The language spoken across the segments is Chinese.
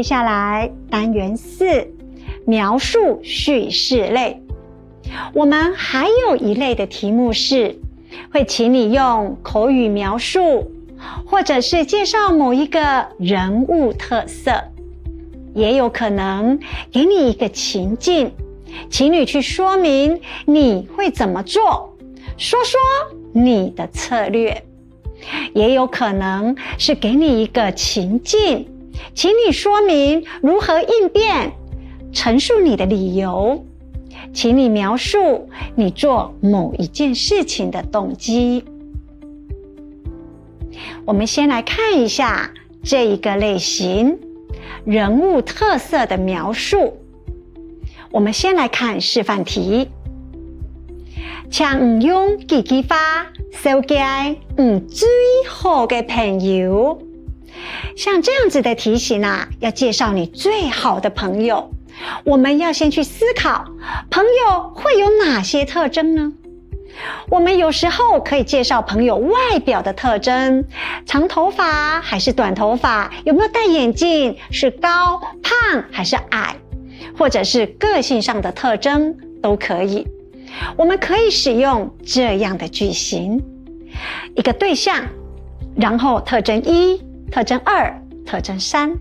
接下来单元4，描述叙事类。我们还有一类的题目是会请你用口语描述，或者是介绍某一个人物特色，也有可能给你一个情境，请你去说明你会怎么做，说说你的策略。也有可能是给你一个情境，请你说明如何应变，陈述你的理由，请你描述你做某一件事情的动机。我们先来看一下这一个类型，人物特色的描述。我们先来看示范题。请用几句话紹介最好的朋友。像這樣子的題型要介紹你最好的朋友，我們要先去思考朋友會有哪些特徵呢？我們有時候可以介紹朋友外表的特徵，長頭髮還是短頭髮，有沒有戴眼鏡，是高胖還是矮，或者是個性上的特徵都可以。我們可以使用這樣的句型，一個對象，然後特徵1、特徵2、特徵3。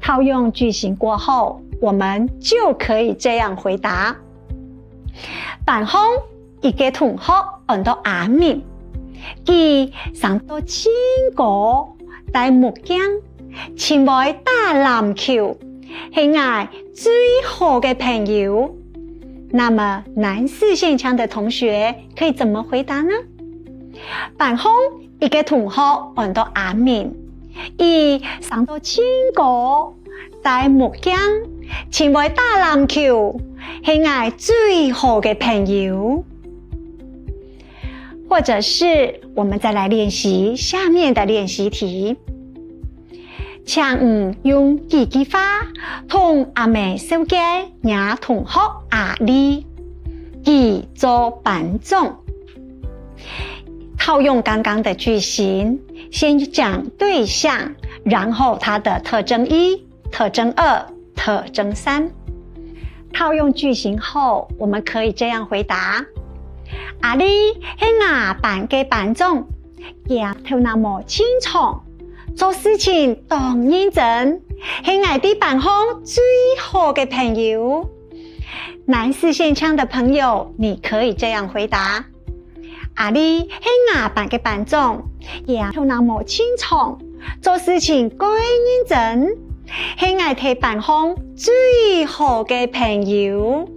套用句型過後，我們就可以這樣回答。bạn không一個同學按到阿明，佢生到千個戴目鏡，前來打籃球，係我最好嘅朋友。那麼南四縣腔的同學可以怎麼回答呢？bạn không一個同學按到阿明，佢生到千個戴目鏡，前來打籃球，係我最好嘅朋友。或者是我們再來練習下面的練習題。請用幾句話同阿妹紹介我同學阿麗，佢做班長。套用剛剛的句型，先講對象，然後它的特徵1、特徵2、特徵3。套用句型後，我們可以這樣回答：阿麗係我班嘅班長，佢頭腦冇清楚，做事情當認真，係我哋班上最好嘅朋友。南四縣腔的朋友，你可以這樣回答：阿麗係我班嘅班長，佢頭腦冇清楚，做事情該認真，係我哋班上最好嘅朋友。